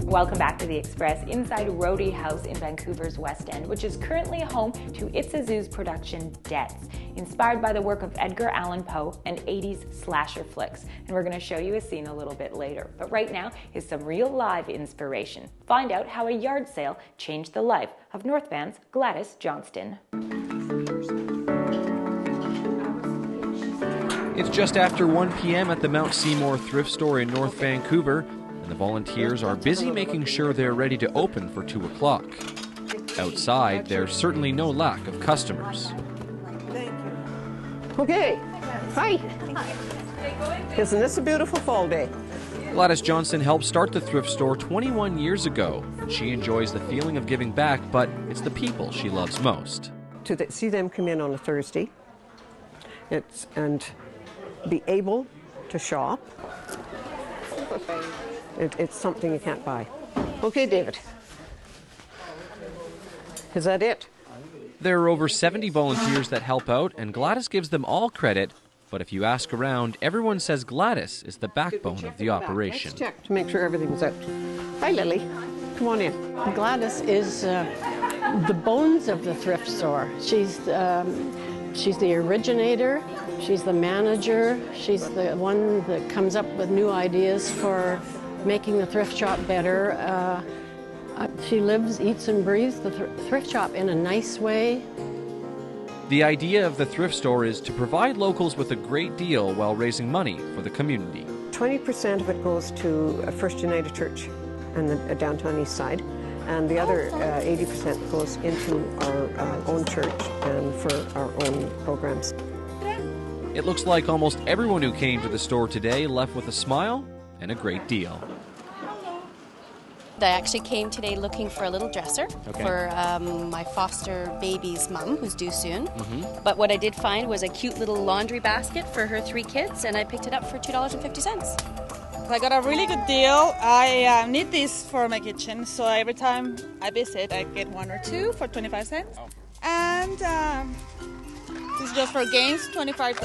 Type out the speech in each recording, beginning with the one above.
Welcome back to The Express inside Roedde House in Vancouver's West End, which is currently home to It's a Zoo's production Debts, inspired by the work of Edgar Allan Poe and 80s slasher flicks. And we're going to show you a scene a little bit later. But right now is some real live inspiration. Find out how a yard sale changed the life of North Van's Gladys Johnston. It's just after 1 p.m. at the Mount Seymour Thrift store in North Vancouver, and the volunteers are busy making sure they're ready to open for 2 o'clock. Outside, there's certainly no lack of customers. Okay, hi. Isn't this a beautiful fall day? Gladys Johnston helped start the thrift store 21 years ago. She enjoys the feeling of giving back, but it's the people she loves most. To see them come in on a Thursday and be able to shop, it's something you can't buy. Okay, David. Is that it? There are over 70 volunteers that help out, and Gladys gives them all credit. But if you ask around, everyone says Gladys is the backbone of the operation. Let's check to make sure everything's out. Hi, Lily. Come on in. Gladys is the bones of the thrift store. She's the originator. She's the manager. She's the one that comes up with new ideas for making the thrift shop better. She lives, eats, and breathes the thrift shop in a nice way. The idea of the thrift store is to provide locals with a great deal while raising money for the community. 20% of it goes to First United Church and the downtown east side, and the other 80% goes into our own church and for our own programs. It looks like almost everyone who came to the store today left with a smile and a great deal. I actually came today looking for a little dresser for my foster baby's mom, who's due soon. But what I did find was a cute little laundry basket for her 3 kids, and I picked it up for $2.50. I got a really good deal. I need this for my kitchen, so every time I visit, I get 1 or 2 for 25 cents. And this is just for games, 25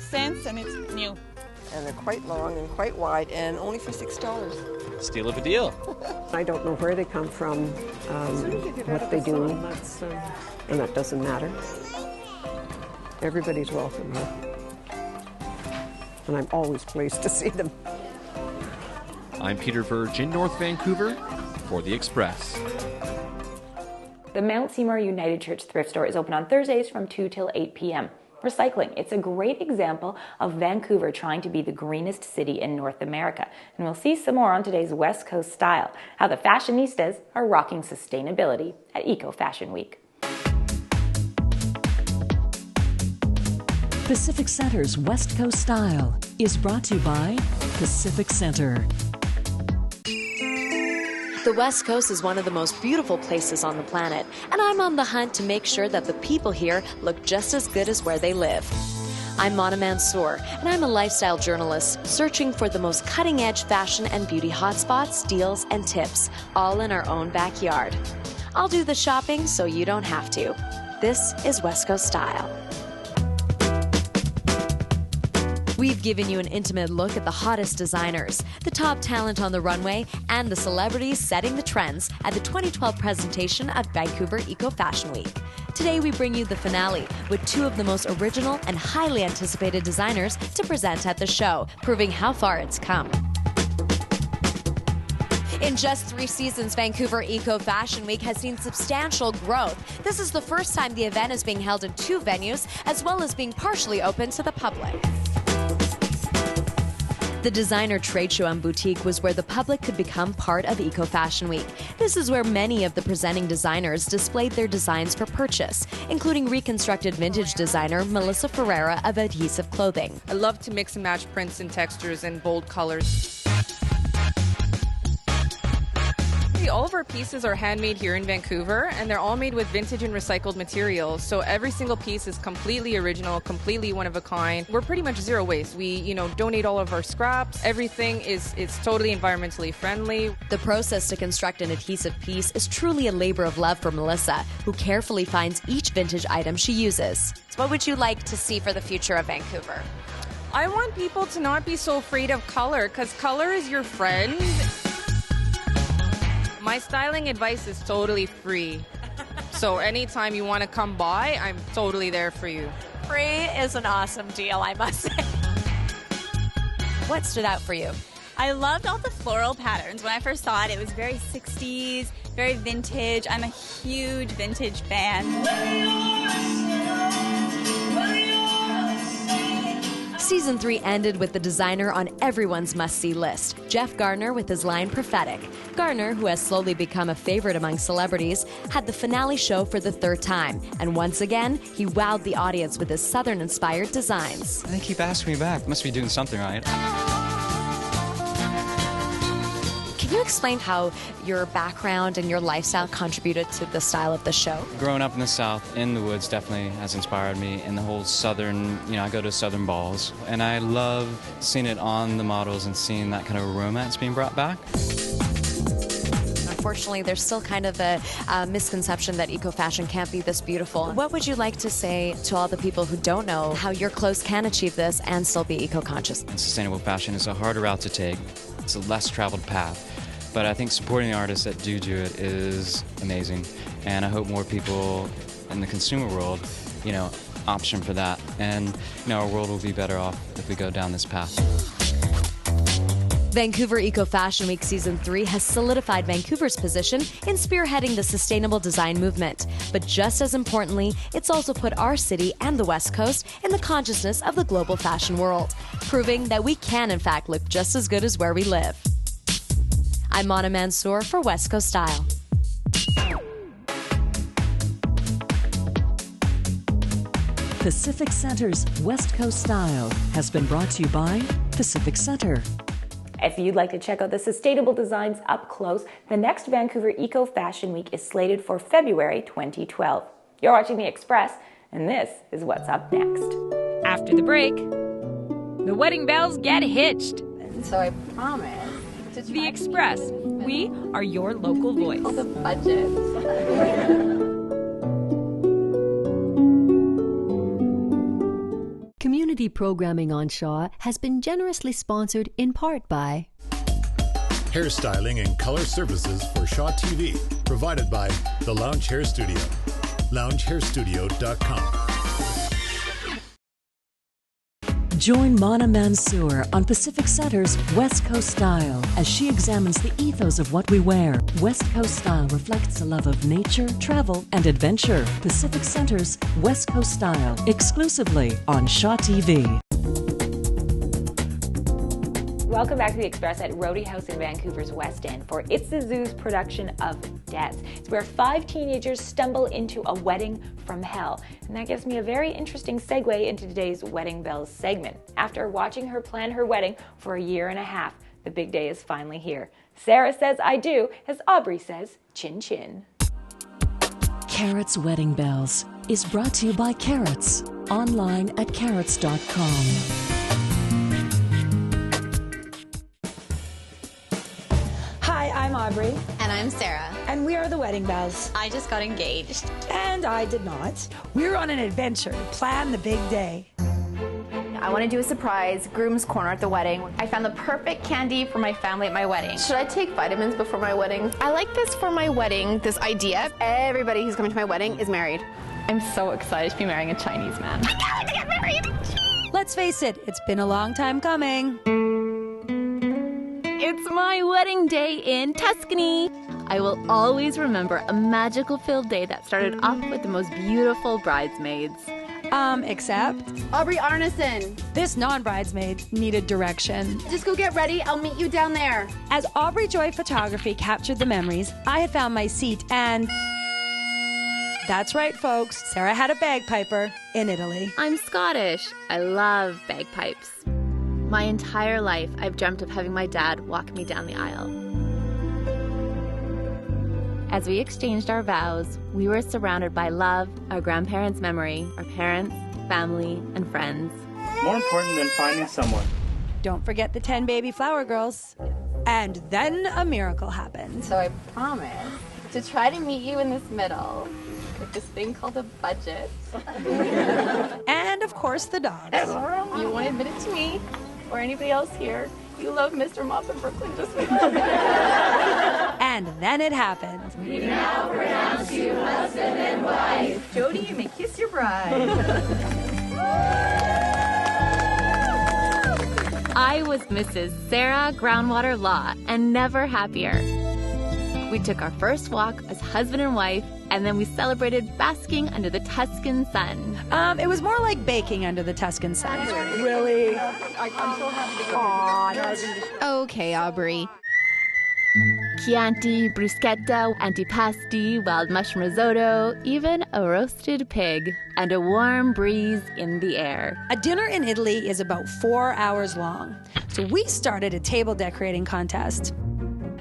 cents, and it's new. And they're quite long and quite wide, and only for $6. Steal of a deal. I don't know where they come from, what they do, and that doesn't matter. Everybody's welcome here. And I'm always pleased to see them. I'm Peter Verge in North Vancouver for The Express. The Mount Seymour United Church thrift store is open on Thursdays from 2 till 8 p.m. Recycling. It's a great example of Vancouver trying to be the greenest city in North America. And we'll see some more on today's West Coast Style, how the fashionistas are rocking sustainability at Eco Fashion Week. Pacific Center's West Coast Style is brought to you by Pacific Center. The West Coast is one of the most beautiful places on the planet, and I'm on the hunt to make sure that the people here look just as good as where they live. I'm Mansour, and I'm a lifestyle journalist searching for the most cutting-edge fashion and beauty hotspots, deals, and tips, all in our own backyard. I'll do the shopping so you don't have to. This is West Coast Style. We've given you an intimate look at the hottest designers, the top talent on the runway, and the celebrities setting the trends at the 2012 presentation of Vancouver Eco Fashion Week. Today we bring you the finale with 2 of the most original and highly anticipated designers to present at the show, proving how far it's come. In just 3 seasons, Vancouver Eco Fashion Week has seen substantial growth. This is the first time the event is being held in 2 venues, as well as being partially open to the public. The designer trade show and boutique was where the public could become part of Eco Fashion Week. This is where many of the presenting designers displayed their designs for purchase, including reconstructed vintage designer Melissa Ferreira of Adhesive Clothing. I love to mix and match prints and textures and bold colors. All of our pieces are handmade here in Vancouver, and they're all made with vintage and recycled materials. So every single piece is completely original, completely one of a kind. We're pretty much zero waste. We, donate all of our scraps. Everything is totally environmentally friendly. The process to construct an adhesive piece is truly a labor of love for Melissa, who carefully finds each vintage item she uses. So what would you like to see for the future of Vancouver? I want people to not be so afraid of color, because color is your friend. My styling advice is totally free. So anytime you want to come by, I'm totally there for you. Free is an awesome deal, I must say. What stood out for you? I loved all the floral patterns. When I first saw it, it was very 60s, very vintage. I'm a huge vintage fan. Season 3 ended with the designer on everyone's must-see list, Jeff Garner with his line Prophetic. Garner, who has slowly become a favorite among celebrities, had the finale show for the third time. And once again, he wowed the audience with his Southern-inspired designs. They keep asking me back. Must be doing something right. Can you explain how your background and your lifestyle contributed to the style of the show? Growing up in the South, in the woods, definitely has inspired me. And the whole Southern, I go to Southern balls. And I love seeing it on the models and seeing that kind of romance being brought back. Unfortunately, there's still kind of a misconception that eco-fashion can't be this beautiful. What would you like to say to all the people who don't know how your clothes can achieve this and still be eco-conscious? And sustainable fashion is a harder route to take. It's a less traveled path. But I think supporting the artists that do it is amazing. And I hope more people in the consumer world, option for that. And, our world will be better off if we go down this path. Vancouver Eco Fashion Week Season 3 has solidified Vancouver's position in spearheading the sustainable design movement. But just as importantly, it's also put our city and the West Coast in the consciousness of the global fashion world, proving that we can, in fact, look just as good as where we live. I'm Mansour for West Coast Style. Pacific Center's West Coast Style has been brought to you by Pacific Center. If you'd like to check out the sustainable designs up close, the next Vancouver Eco Fashion Week is slated for February 2012. You're watching The Express, and this is what's up next. After the break, the wedding bells get hitched. So I promise. The Express. We are your local voice. The budget. Community programming on Shaw has been generously sponsored in part by hairstyling and color services for Shaw TV, provided by the Lounge Hair Studio. LoungeHairStudio.com. Join Mansour on Pacific Center's West Coast Style as she examines the ethos of what we wear. West Coast Style reflects a love of nature, travel, and adventure. Pacific Center's West Coast Style, exclusively on Shaw TV. Welcome back to The Express at Roedde House in Vancouver's West End for It's the Zoo's production of Debts. It's where 5 teenagers stumble into a wedding from hell. And that gives me a very interesting segue into today's Wedding Bells segment. After watching her plan her wedding for a year and a half, the big day is finally here. Sarah says I do, as Aubrey says chin chin. Carrots Wedding Bells is brought to you by Carrots, online at carrots.com. Hi, I'm Aubrey. And I'm Sarah. And we are the Wedding Bells. I just got engaged. And I did not. We're on an adventure to plan the big day. I want to do a surprise groom's corner at the wedding. I found the perfect candy for my family at my wedding. Should I take vitamins before my wedding? I like this for my wedding, this idea. Everybody who's coming to my wedding is married. I'm so excited to be marrying a Chinese man. I can't wait to get married! Let's face it, it's been a long time coming. It's my wedding day in Tuscany. I will always remember a magical filled day that started off with the most beautiful bridesmaids. Except Aubrey Arneson. This non-bridesmaid needed direction. Just go get ready. I'll meet you down there. As Aubrey Joy Photography captured the memories, I had found my seat and... That's right, folks. Sarah had a bagpiper in Italy. I'm Scottish. I love bagpipes. My entire life, I've dreamt of having my dad walk me down the aisle. As we exchanged our vows, we were surrounded by love, our grandparents' memory, our parents, family, and friends. More important than finding someone. Don't forget the 10 baby flower girls. And then a miracle happened. So I promise to try to meet you in this middle with this thing called a budget. And of course the dogs. You won't admit it to me or anybody else here. You love Mr. Mop in Brooklyn just And then it happened. We now pronounce you husband and wife. Jody, you may kiss your bride. I was Mrs. Sarah Groundwater Law and never happier. We took our first walk as husband and wife, and then we celebrated basking under the Tuscan sun. It was more like baking under the Tuscan sun. Really? I'm so happy to go. Okay, Aubrey. Chianti, bruschetta, antipasti, wild mushroom risotto, even a roasted pig, and a warm breeze in the air. A dinner in Italy is about 4 hours long, so we started a table decorating contest.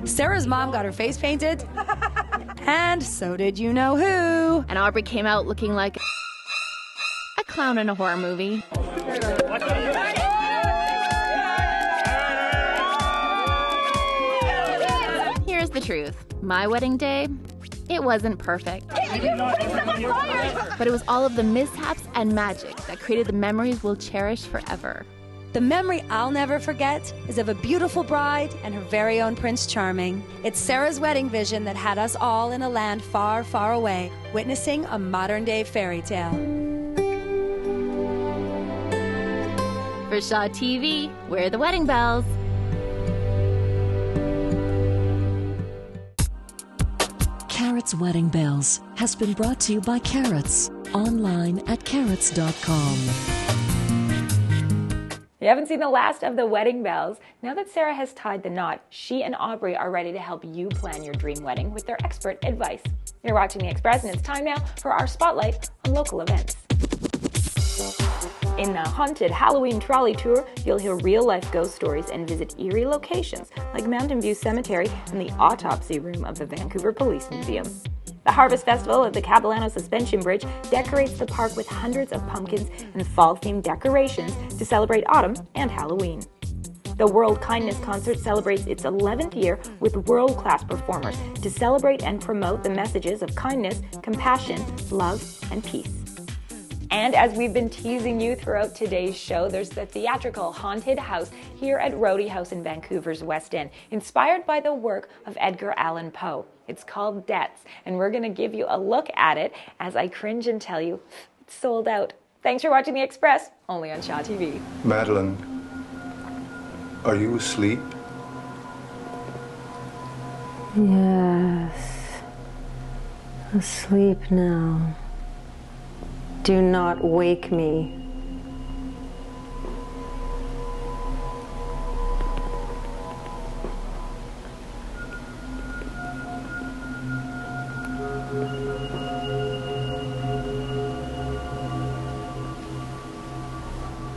Sarah's mom got her face painted, and so did you know who. And Aubrey came out looking like a clown in a horror movie. Here's the truth. My wedding day, it wasn't perfect. But it was all of the mishaps and magic that created the memories we'll cherish forever. The memory I'll never forget is of a beautiful bride and her very own Prince Charming. It's Sarah's wedding vision that had us all in a land far, far away, witnessing a modern-day fairy tale. For Shaw TV, we're the Wedding Bells. Carrots Wedding Bells has been brought to you by Carrots, online at carrots.com. You haven't seen the last of the wedding bells. Now that Sarah has tied the knot, she and Aubrey are ready to help you plan your dream wedding with their expert advice. You're watching The Express, and it's time now for our spotlight on local events. In the haunted Halloween trolley tour, you'll hear real-life ghost stories and visit eerie locations like Mountain View Cemetery and the autopsy room of the Vancouver Police Museum. The Harvest Festival at the Capilano Suspension Bridge decorates the park with hundreds of pumpkins and fall-themed decorations to celebrate autumn and Halloween. The World Kindness Concert celebrates its 11th year with world-class performers to celebrate and promote the messages of kindness, compassion, love, and peace. And as we've been teasing you throughout today's show, there's the theatrical Haunted House here at Roedde House in Vancouver's West End, inspired by the work of Edgar Allan Poe. It's called Debts, and we're going to give you a look at it as I cringe and tell you it's sold out. Thanks for watching The Express, only on Shaw TV. Madeline, are you asleep? Yes. Asleep now. Do not wake me.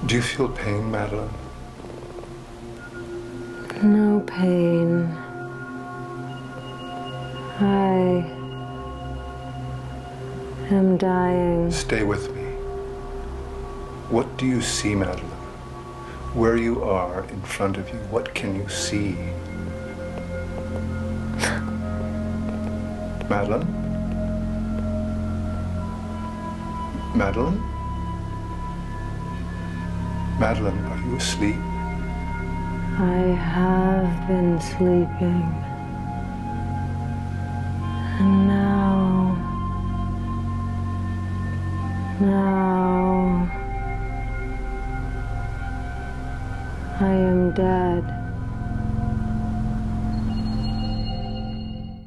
Do you feel pain, Madeline? No pain. I am dying. Stay with me. What do you see, Madeline? Where you are in front of you, what can you see? Madeline? Madeline? Madeline, are you asleep? I have been sleeping. And now